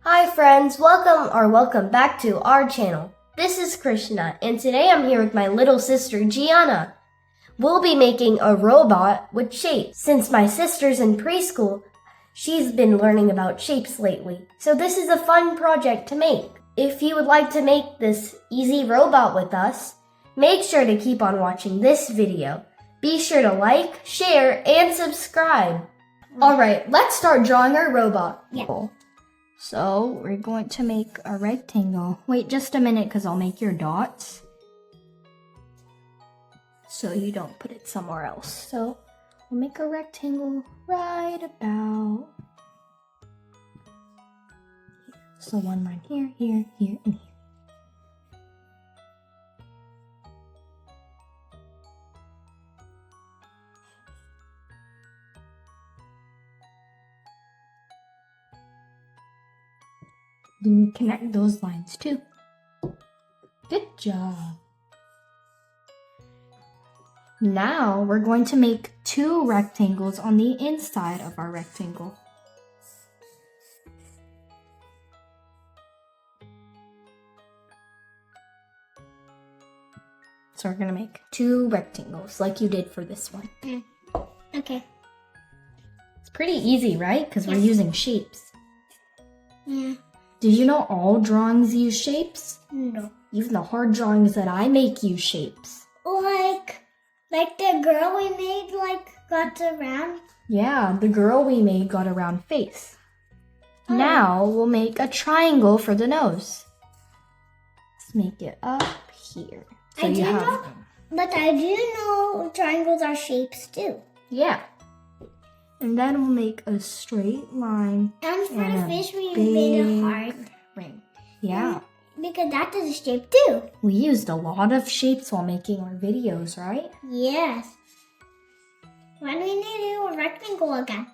Hi friends, welcome back to our channel. This is Krishna, and today I'm here with my little sister Gianna. We'll be making a robot with shapes. Since my sister's in preschool, she's been learning about shapes lately, so this is a fun project to make. If you would like to make this easy robot with us, make sure to keep on watching this video. Be sure to like, share, and subscribe. Alright, let's start drawing our robot. Yeah. So, we're going to make a rectangle. Wait just a minute because I'll make your dots. So you don't put it somewhere else. So, we'll make a rectangle right about here. So one line here, here, here, and here. Then you connect those lines too. Good job. Now we're going to make two rectangles on the inside of our rectangle. So we're going to make two rectangles like you did for this one. Okay. It's pretty easy, right? Because we're using shapes. Yeah. Did you know all drawings use shapes? No. Even the hard drawings that I make use shapes. Like the girl we made, got around. Yeah, the girl we made got a round face. Now we'll make a triangle for the nose. Let's make it up here. So But I do know triangles are shapes too. Yeah. And then we'll make a straight line. And for the fish, we big made a heart. ring. Yeah. Because that is a shape too. We used a lot of shapes while making our videos, right? Yes. Why do we need to do a rectangle again?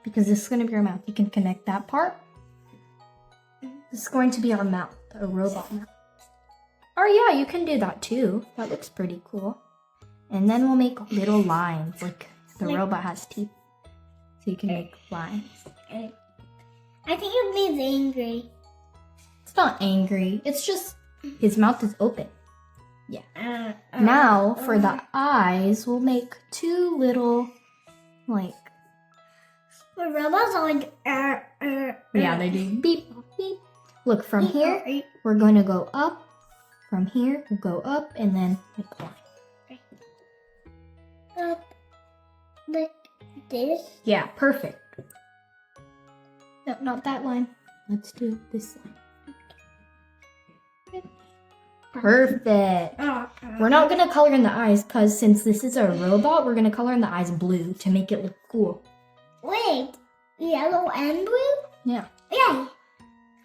Because this is going to be our mouth. You can connect that part. This is going to be our mouth, a robot mouth. Oh yeah, you can do that too. That looks pretty cool. And then we'll make little lines, like the robot has teeth. So you can make lines. I think it means angry. It's not angry. It's just his mouth is open. Yeah. Now for the eyes, we'll make two little, The robots are like, Yeah, they do beep, beep. Look, from here, we're going to go up. From here, we'll go up and then make a line. Up. Like this? Yeah, perfect. No, not that line. Let's do this line. Perfect. We're not going to color in the eyes because since this is a robot, we're going to color in the eyes blue to make it look cool. Wait, yellow and blue? Yeah. Yeah.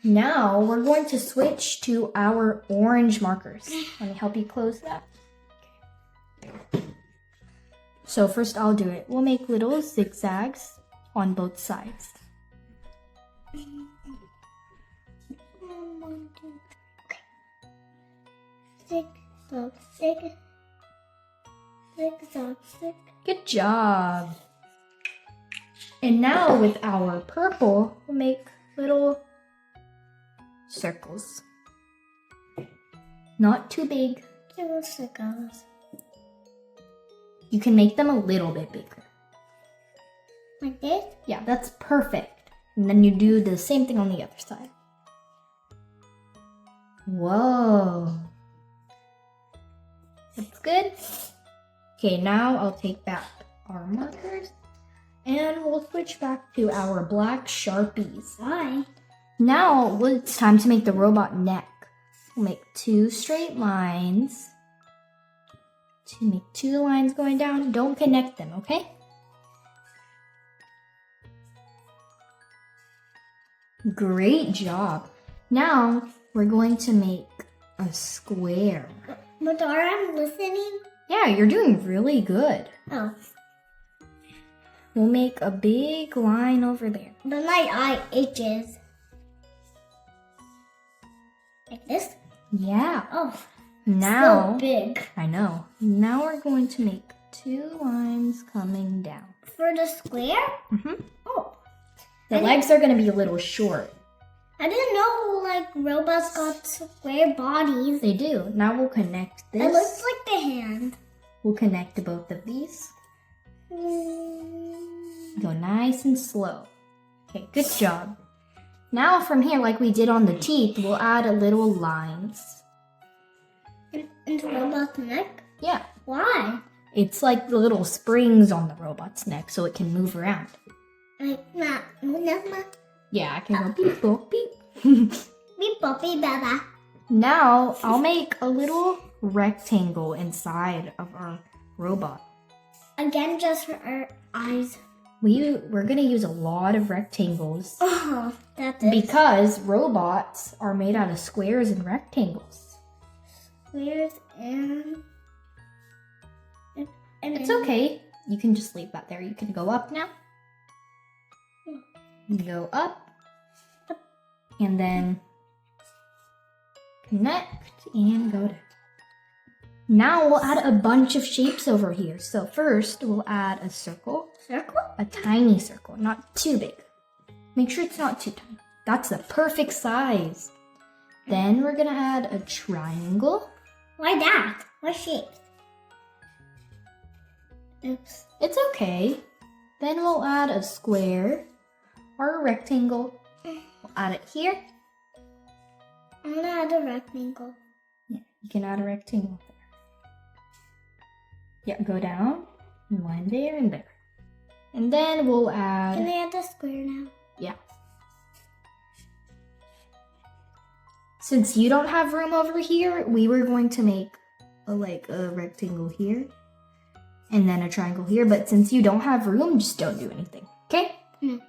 Now we're going to switch to our orange markers. Let me help you close that. So first I'll do it. We'll make little zigzags on both sides. 1, 2, 3. 6, 6. Good job. And now with our purple, we'll make little circles. Not too big. Little circles. You can make them a little bit bigger. Like this? Yeah, that's perfect. And then you do the same thing on the other side. Whoa. That's good. Okay, now I'll take back our markers and we'll switch back to our black Sharpies. Why? Now it's time to make the robot neck. We'll make two straight lines. Make two lines going down. Don't connect them, okay? Great job. Now we're going to make a square. But I'm listening. Yeah, you're doing really good. Oh. We'll make a big line over there. But my eye itches. Like this? Yeah. Oh. Now, so big. I know. Now we're going to make two lines coming down. For the square? Mm-hmm. Oh. The legs are going to be a little short. I didn't know like robots got square bodies. They do. Now we'll connect this. It looks like the hand. We'll connect both of these. Go nice and slow. Okay, good job. Now from here, like we did on the teeth, we'll add a little lines. Into robot's neck? Yeah. Why? It's like the little springs on the robot's neck so it can move around. Yeah, I can go beep, boop, beep. Beep, boppy, baba. Now, I'll make a little rectangle inside of our robot. Again, just for our eyes. We're going to use a lot of rectangles. Oh, that's it. Because robots are made out of squares and rectangles. Squares and it's okay. You can just leave that there. You can go up now. Go up. And then connect and go down. Now we'll add a bunch of shapes over here. So first we'll add a circle. Circle? A tiny circle, not too big. Make sure it's not too tiny. That's the perfect size. Then we're gonna add a triangle. Why that? What shape? Oops. It's okay. Then we'll add a square or a rectangle. We'll add it here. I'm gonna add a rectangle. Yeah, you can add a rectangle there. Yeah, go down, and line there and there. And then we'll add... Can I add the square now? Yeah. Since you don't have room over here, we were going to make a rectangle here. And then a triangle here. But since you don't have room, just don't do anything. Okay? Mm.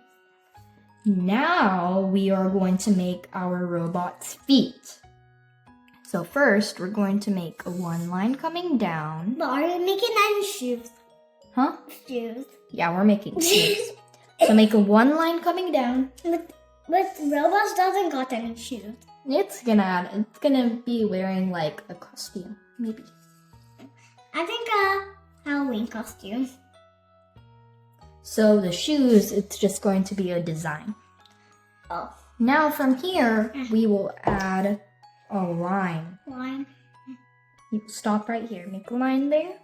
Now we are going to make our robot's feet. So first, we're going to make a one line coming down. But are you making any shoes? Huh? Shoes. Yeah, we're making shoes. So make a one line coming down. But robots doesn't got any shoes. It's gonna be wearing like a costume, maybe. I think a Halloween costume. So the shoes, it's just going to be a design. Oh. Now from here, we will add a line. Line. You stop right here. Make a line there.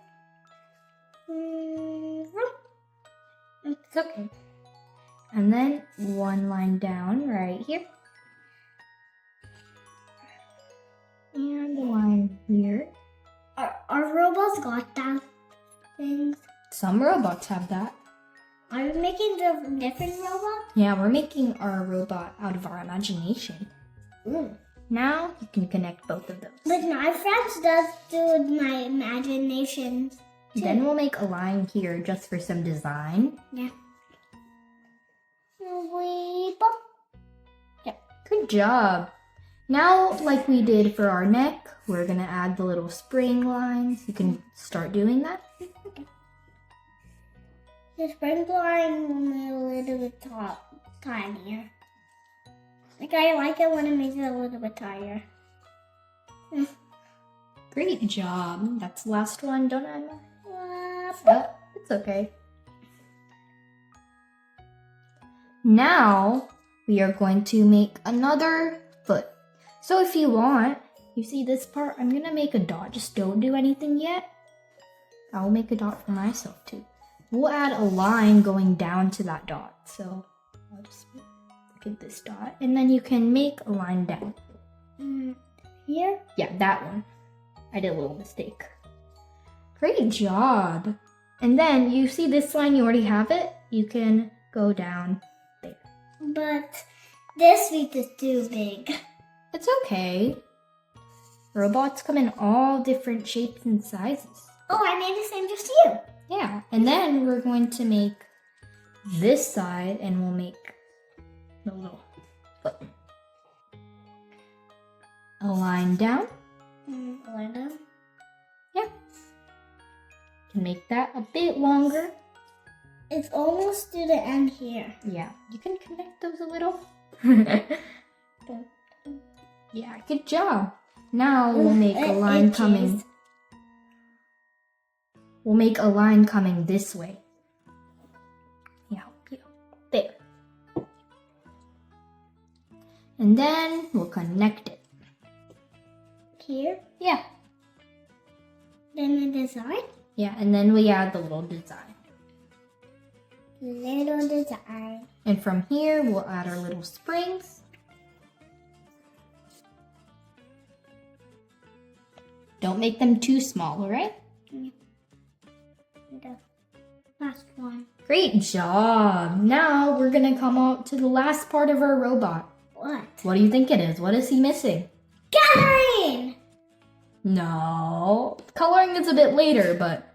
It's okay. And then one line down right here. And a line here. Our robots got that things. Some robots have that. Are you making the different robot? Yeah, we're making our robot out of our imagination. Ooh. Now you can connect both of those. But my friends does do my imagination. Then we'll make a line here just for some design. Yeah. Yep. Good job. Now, like we did for our neck, we're gonna add the little spring lines. You can start doing that. The spring line will make a little bit tinier. Like I like it when it makes it a little bit tinier. Great job. That's the last one. Don't add more. Oh, It's okay. Now, we are going to make another foot. So if you want, you see this part? I'm gonna make a dot. Just don't do anything yet. I'll make a dot for myself too. We'll add a line going down to that dot. So I'll just look at this dot. And then you can make a line down. here? Yeah, that one. I did a little mistake. Great job. And then you see this line, you already have it. You can go down there. But this feet is too big. It's okay. Robots come in all different shapes and sizes. Oh, I made the same just you. Yeah, and then we're going to make this side and we'll make the little foot. A line down. Line down. Yeah. Can make that a bit longer. It's almost to the end here. Yeah, you can connect those a little. Yeah, good job. Now we'll make a line coming. We'll make a line coming this way. Yeah, there. And then we'll connect it. Here. Yeah. Then the design. Yeah, and then we add the little design. Little design. And from here, we'll add our little springs. Don't make them too small, all right? The last one. Great job. Now we're gonna come up to the last part of our robot. What? What do you think it is? What is he missing? Coloring! No, coloring is a bit later, but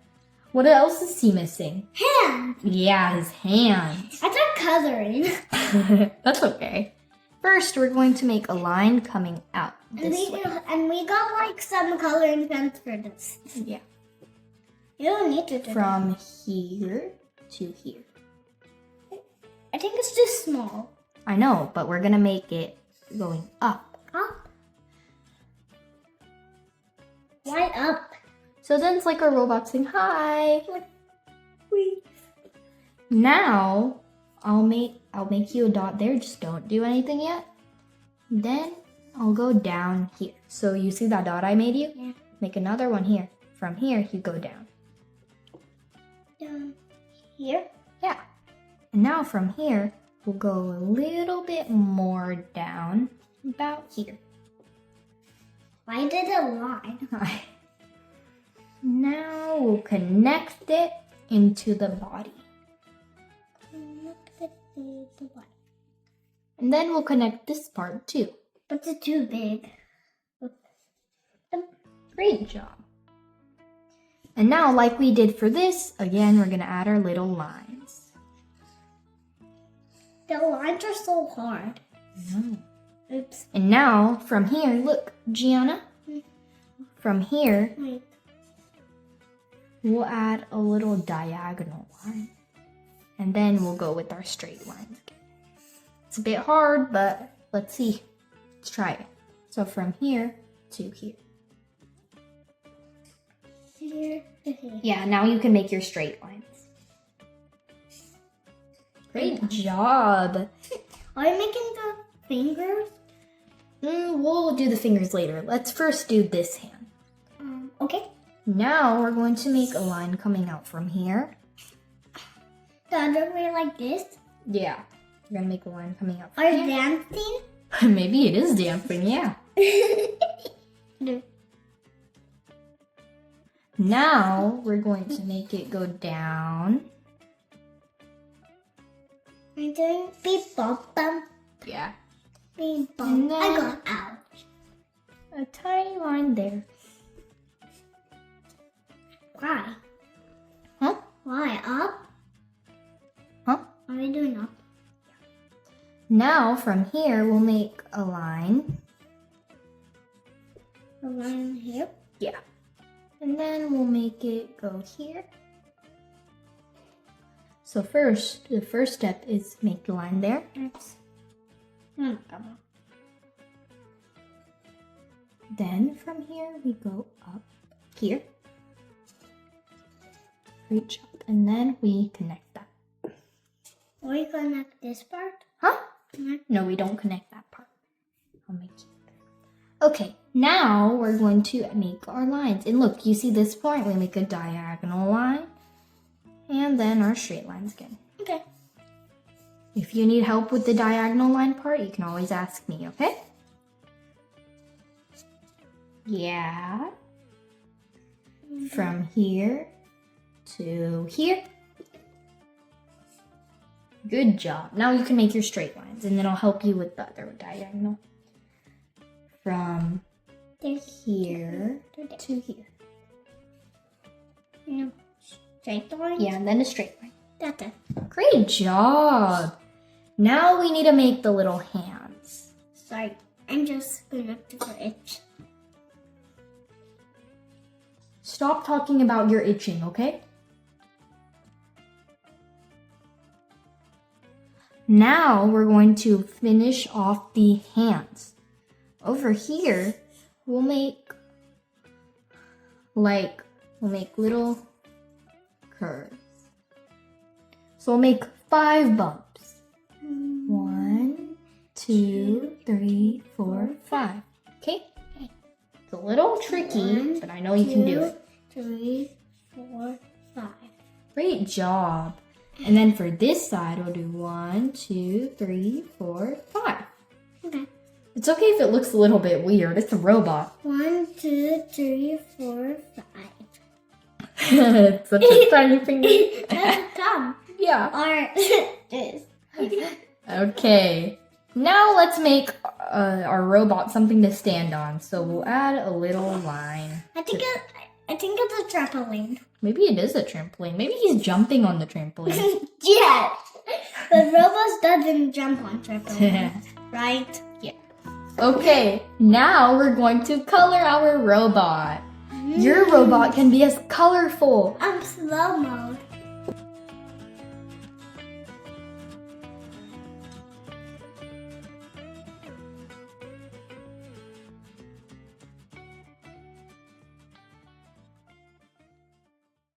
what else is he missing? Hands! Yeah, his hands. I thought coloring. That's okay. First, we're going to make a line coming out this way. And we got like some coloring pens for this. Yeah. You don't need to do From here to here. that. I think it's too small. I know, but we're gonna make it going up. Up? Why up? So then it's like a robot saying hi. Wee. Now I'll make you a dot there. Just don't do anything yet. Then I'll go down here. So you see that dot I made you? Yeah. Make another one here. From here you go down. Down here? Yeah. And now from here we'll go a little bit more down, about here. Why did it line? Now we'll connect it into the body. Connect it to the body. And then we'll connect this part too. But it's too big. Great job. And now, like we did for this, again, we're gonna add our little lines. The lines are so hard. Oops. And now, from here, look, Gianna. From here, Wait. we'll add a little diagonal line. And then we'll go with our straight lines again. It's a bit hard, but let's see. Let's try it. So from here to here. Here to here. Yeah, now you can make your straight lines. Great job. Are you making the fingers? We'll do the fingers later. Let's first do this hand. Okay. Now we're going to make a line coming out from here. The other way like this? Yeah. We're gonna make a line coming out from Are here. dancing? Maybe it is dancing, yeah. Now we're going to make it go down. I'm doing beep bop bum. Yeah. Beep bop. And I then- got out. A tiny line there. Why? Huh? Why up? Huh? What are we doing up? Now from here we'll make a line. A line here. Yeah. And then we'll make it go here. So first, the first step is make the line there. That's Then from here we go up here. Great job. And then we connect that. Are we connect this part? Huh? Connect. No, we don't connect that part. I'll make it. Okay, now we're going to make our lines. And look, you see this point? We make a diagonal line. And then our straight lines again. Okay. If you need help with the diagonal line part, you can always ask me, okay? Yeah. From here to here. Good job. Now you can make your straight lines, and then I'll help you with the other diagonal. From There. here To there. to here. No. Straight line? Yeah, and then a straight line. That's it. Great job. Now we need to make the little hands. Sorry. I'm just connected for itch. Stop talking about your itching, okay? Now we're going to finish off the hands. Over here, we'll make little curves. So we'll make 5 bumps. 1, 2, 2, 3, 4, 5. Okay? It's a little tricky, but I know you can do it. 3, 4, 5. Great job. And then for this side, we'll do 1, 2, 3, 4, 5. Okay. It's okay if it looks a little bit weird. It's a robot. 1, 2, 3, 4, 5. Such a tiny finger. That's a thumb. Yeah. Or this. Okay. Now let's make our robot something to stand on. So we'll add a little line. I think it's a trampoline. Maybe it is a trampoline. Maybe he's jumping on the trampoline. Yes. The robot doesn't jump on trampolines, right? Yeah. Okay, now we're going to color our robot. Your robot can be as colorful. I'm slow-mo.